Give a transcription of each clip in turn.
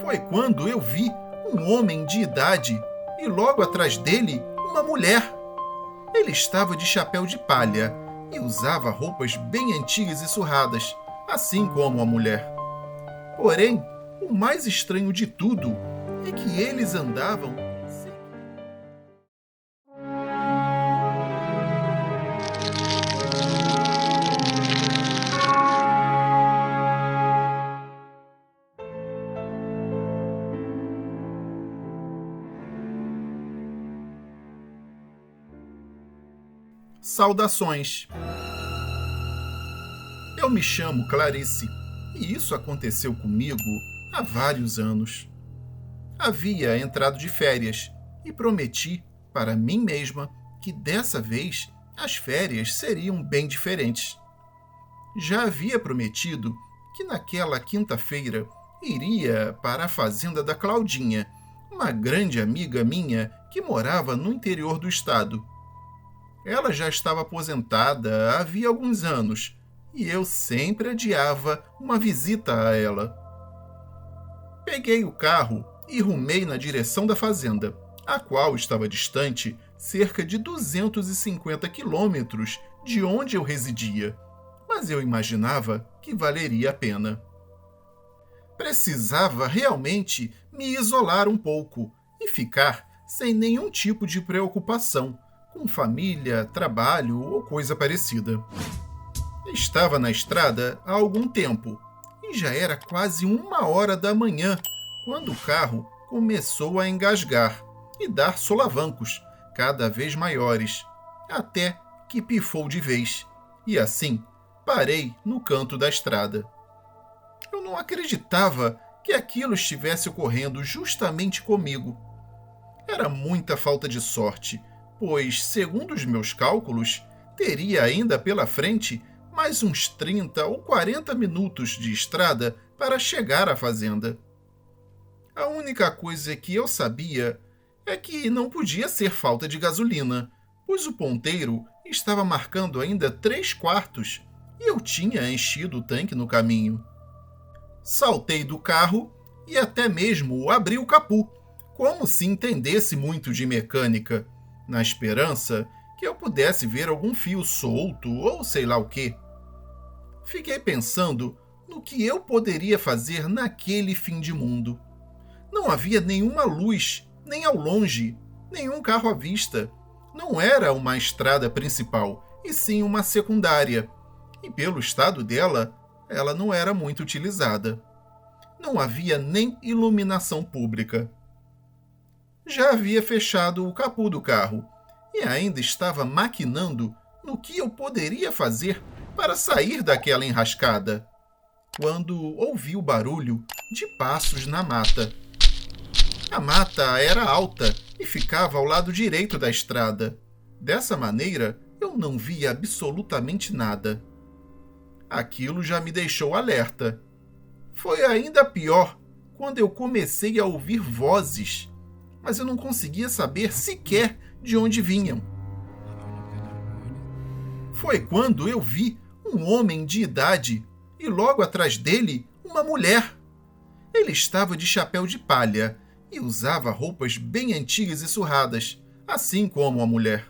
Foi quando eu vi um homem de idade e logo atrás dele uma mulher. Ele estava de chapéu de palha e usava roupas bem antigas e surradas, assim como a mulher. Porém, o mais estranho de tudo é que eles andavam sem... Saudações! Eu me chamo Clarice e isso aconteceu comigo há vários anos. Havia entrado de férias e prometi para mim mesma que dessa vez as férias seriam bem diferentes. Já havia prometido que naquela quinta-feira iria para a fazenda da Claudinha, uma grande amiga minha que morava no interior do estado. Ela já estava aposentada havia alguns anos e eu sempre adiava uma visita a ela. Peguei o carro e rumei na direção da fazenda, a qual estava distante cerca de 250 quilômetros de onde eu residia, mas eu imaginava que valeria a pena. Precisava realmente me isolar um pouco e ficar sem nenhum tipo de preocupação, com família, trabalho ou coisa parecida. Estava na estrada há algum tempo e já era quase 1h da manhã quando o carro começou a engasgar e dar solavancos cada vez maiores, até que pifou de vez e assim parei no canto da estrada. Eu não acreditava que aquilo estivesse ocorrendo justamente comigo. Era muita falta de sorte, pois, segundo os meus cálculos, teria ainda pela frente mais uns 30 ou 40 minutos de estrada para chegar à fazenda. A única coisa que eu sabia é que não podia ser falta de gasolina, pois o ponteiro estava marcando ainda 3/4 e eu tinha enchido o tanque no caminho. Saltei do carro e até mesmo abri o capô, como se entendesse muito de mecânica, na esperança que eu pudesse ver algum fio solto ou sei lá o quê. Fiquei pensando no que eu poderia fazer naquele fim de mundo. Não havia nenhuma luz, nem ao longe, nenhum carro à vista. Não era uma estrada principal, e sim uma secundária. E pelo estado dela, ela não era muito utilizada. Não havia nem iluminação pública. Já havia fechado o capô do carro e ainda estava maquinando no que eu poderia fazer para sair daquela enrascada, quando ouvi o barulho de passos na mata. A mata era alta e ficava ao lado direito da estrada. Dessa maneira, eu não via absolutamente nada. Aquilo já me deixou alerta. Foi ainda pior quando eu comecei a ouvir vozes, mas eu não conseguia saber sequer de onde vinham. Foi quando eu vi um homem de idade e logo atrás dele uma mulher. Ele estava de chapéu de palha e usava roupas bem antigas e surradas, assim como a mulher.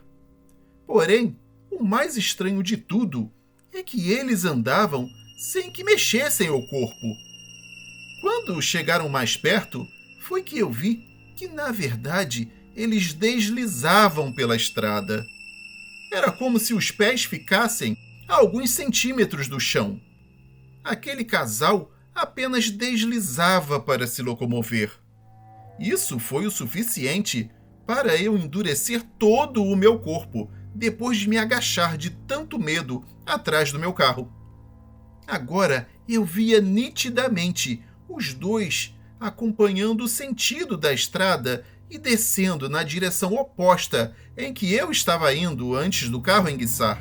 Porém, o mais estranho de tudo é que eles andavam sem que mexessem o corpo. Quando chegaram mais perto, foi que eu vi que, na verdade, eles deslizavam pela estrada. Era como se os pés ficassem a alguns centímetros do chão. Aquele casal apenas deslizava para se locomover. Isso foi o suficiente para eu endurecer todo o meu corpo, depois de me agachar de tanto medo atrás do meu carro. Agora eu via nitidamente os dois acompanhando o sentido da estrada e descendo na direção oposta em que eu estava indo antes do carro enguiçar.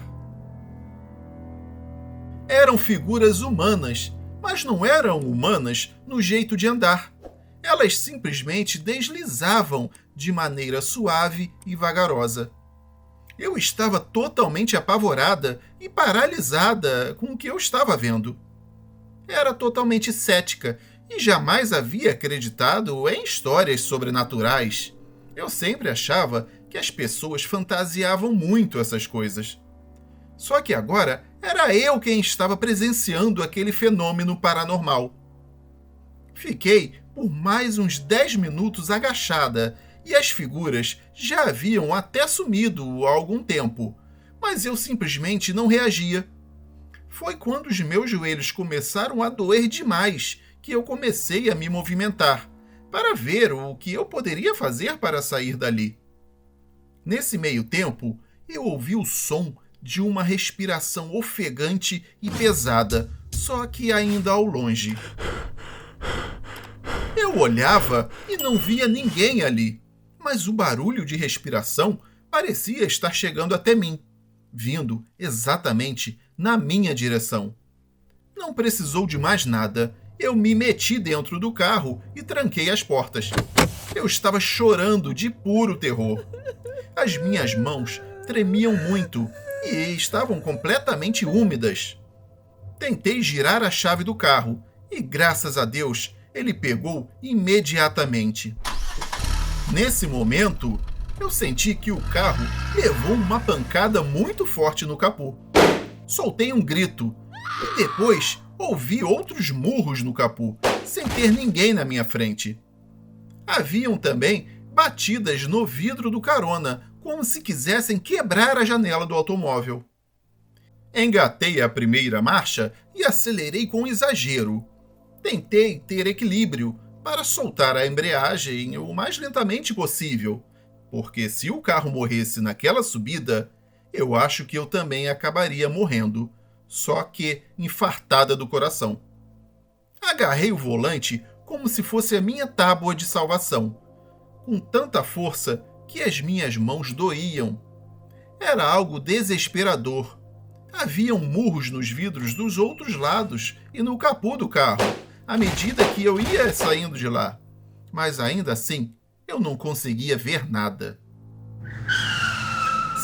Eram figuras humanas, mas não eram humanas no jeito de andar. Elas simplesmente deslizavam de maneira suave e vagarosa. Eu estava totalmente apavorada e paralisada com o que eu estava vendo. Era totalmente cética e jamais havia acreditado em histórias sobrenaturais. Eu sempre achava que as pessoas fantasiavam muito essas coisas. Só que agora era eu quem estava presenciando aquele fenômeno paranormal. Fiquei por mais uns 10 minutos agachada e as figuras já haviam até sumido há algum tempo, mas eu simplesmente não reagia. Foi quando os meus joelhos começaram a doer demais que eu comecei a me movimentar, para ver o que eu poderia fazer para sair dali. Nesse meio tempo, eu ouvi o som de uma respiração ofegante e pesada, só que ainda ao longe. Eu olhava e não via ninguém ali, mas o barulho de respiração parecia estar chegando até mim, vindo exatamente na minha direção. Não precisou de mais nada. Eu me meti dentro do carro e tranquei as portas. Eu estava chorando de puro terror. As minhas mãos tremiam muito e estavam completamente úmidas. Tentei girar a chave do carro e, graças a Deus, ele pegou imediatamente. Nesse momento, eu senti que o carro levou uma pancada muito forte no capô. Soltei um grito e depois ouvi outros murros no capô, sem ter ninguém na minha frente. Haviam também batidas no vidro do carona, como se quisessem quebrar a janela do automóvel. Engatei a primeira marcha e acelerei com exagero. Tentei ter equilíbrio para soltar a embreagem o mais lentamente possível, porque se o carro morresse naquela subida, eu acho que eu também acabaria morrendo, só que infartada do coração. Agarrei o volante como se fosse a minha tábua de salvação, com tanta força que as minhas mãos doíam. Era algo desesperador. Haviam murros nos vidros dos outros lados e no capô do carro, à medida que eu ia saindo de lá. Mas ainda assim, eu não conseguia ver nada.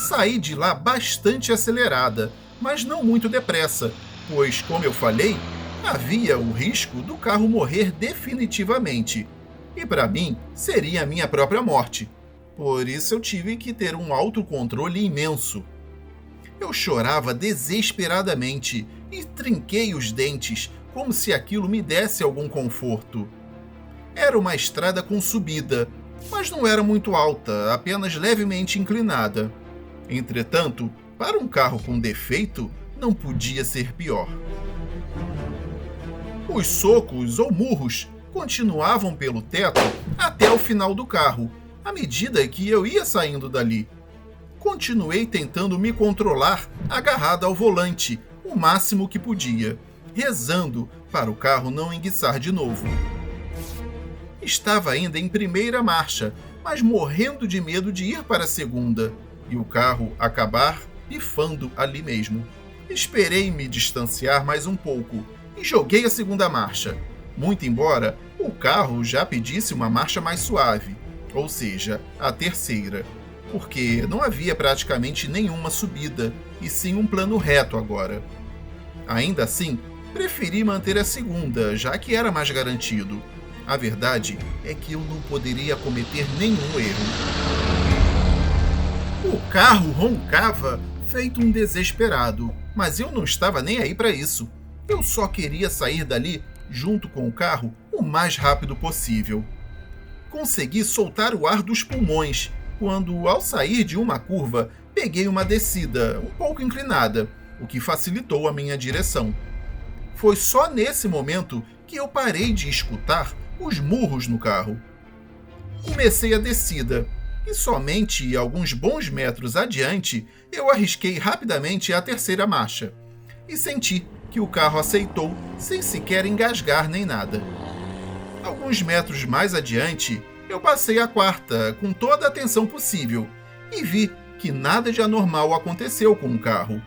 Saí de lá bastante acelerada, mas não muito depressa, pois, como eu falei, havia o risco do carro morrer definitivamente. E para mim, seria a minha própria morte. Por isso eu tive que ter um autocontrole imenso. Eu chorava desesperadamente e trinquei os dentes, como se aquilo me desse algum conforto. Era uma estrada com subida, mas não era muito alta, apenas levemente inclinada. Entretanto, para um carro com defeito, não podia ser pior. Os socos ou murros continuavam pelo teto até o final do carro, à medida que eu ia saindo dali. Continuei tentando me controlar agarrado ao volante, o máximo que podia, rezando para o carro não enguiçar de novo. Estava ainda em primeira marcha, mas morrendo de medo de ir para a segunda, e o carro acabar pifando ali mesmo. Esperei me distanciar mais um pouco e joguei a segunda marcha, muito embora o carro já pedisse uma marcha mais suave, ou seja, a terceira, porque não havia praticamente nenhuma subida, e sim um plano reto agora. Ainda assim, preferi manter a segunda, já que era mais garantido. A verdade é que eu não poderia cometer nenhum erro. O carro roncava feito um desesperado, mas eu não estava nem aí para isso. Eu só queria sair dali, junto com o carro, o mais rápido possível. Consegui soltar o ar dos pulmões, quando, ao sair de uma curva, peguei uma descida, um pouco inclinada, o que facilitou a minha direção. Foi só nesse momento que eu parei de escutar os murros no carro. Comecei a descida, e somente alguns bons metros adiante eu arrisquei rapidamente a terceira marcha, e senti que o carro aceitou sem sequer engasgar nem nada. Alguns metros mais adiante, eu passei a quarta com toda a atenção possível e vi que nada de anormal aconteceu com o carro.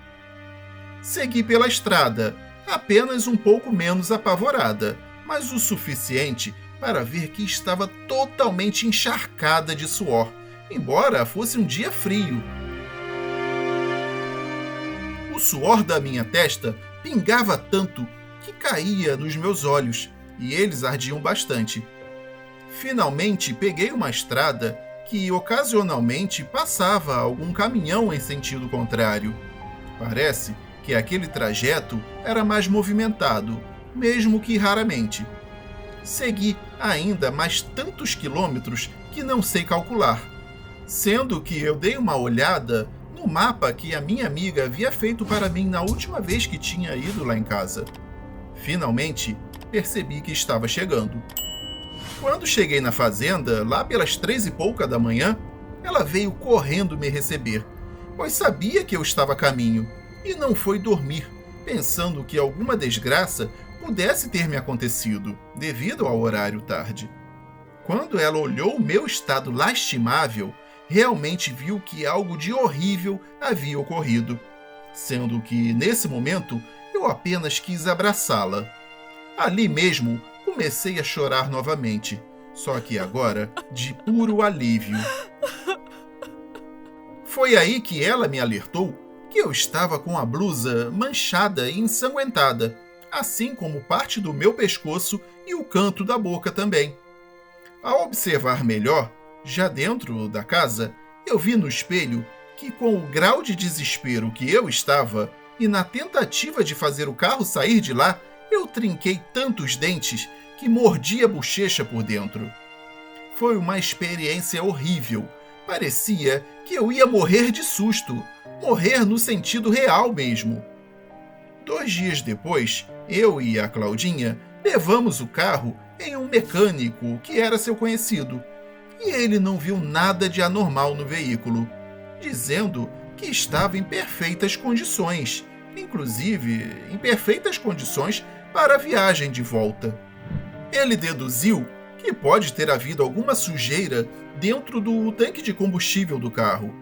Segui pela estrada, apenas um pouco menos apavorada, mas o suficiente para ver que estava totalmente encharcada de suor, embora fosse um dia frio. O suor da minha testa pingava tanto que caía nos meus olhos, e eles ardiam bastante. Finalmente peguei uma estrada que ocasionalmente passava algum caminhão em sentido contrário. Parece que aquele trajeto era mais movimentado, mesmo que raramente. Segui ainda mais tantos quilômetros que não sei calcular, sendo que eu dei uma olhada no mapa que a minha amiga havia feito para mim na última vez que tinha ido lá em casa. Finalmente, percebi que estava chegando. Quando cheguei na fazenda, lá pelas 3h pouca da manhã, ela veio correndo me receber, pois sabia que eu estava a caminho, e não foi dormir, pensando que alguma desgraça pudesse ter me acontecido, devido ao horário tarde. Quando ela olhou o meu estado lastimável, realmente viu que algo de horrível havia ocorrido, sendo que, nesse momento, eu apenas quis abraçá-la. Ali mesmo, comecei a chorar novamente, só que agora de puro alívio. Foi aí que ela me alertou que eu estava com a blusa manchada e ensanguentada, assim como parte do meu pescoço e o canto da boca também. Ao observar melhor, já dentro da casa, eu vi no espelho que, com o grau de desespero que eu estava e na tentativa de fazer o carro sair de lá, eu trinquei tantos dentes que mordi a bochecha por dentro. Foi uma experiência horrível. Parecia que eu ia morrer de susto, morrer no sentido real mesmo. 2 dias depois, eu e a Claudinha levamos o carro em um mecânico que era seu conhecido, e ele não viu nada de anormal no veículo, dizendo que estava em perfeitas condições, inclusive em perfeitas condições para a viagem de volta. Ele deduziu que pode ter havido alguma sujeira dentro do tanque de combustível do carro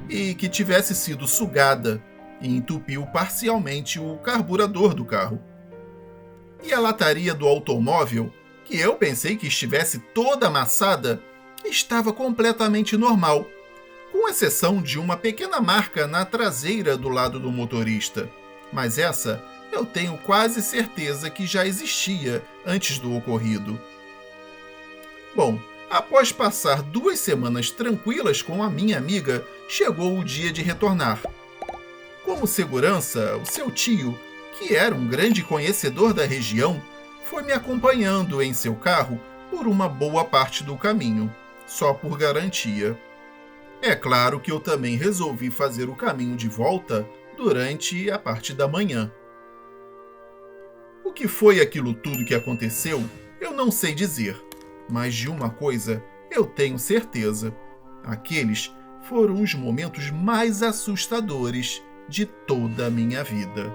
e que tivesse sido sugada e entupiu parcialmente o carburador do carro. E a lataria do automóvel, que eu pensei que estivesse toda amassada, estava completamente normal, com exceção de uma pequena marca na traseira do lado do motorista. Mas essa eu tenho quase certeza que já existia antes do ocorrido. Bom, após passar 2 semanas tranquilas com a minha amiga, chegou o dia de retornar. Como segurança, o seu tio, que era um grande conhecedor da região, foi me acompanhando em seu carro por uma boa parte do caminho, só por garantia. É claro que eu também resolvi fazer o caminho de volta durante a parte da manhã. O que foi aquilo tudo que aconteceu, eu não sei dizer, mas de uma coisa eu tenho certeza: aqueles foram os momentos mais assustadores de toda a minha vida.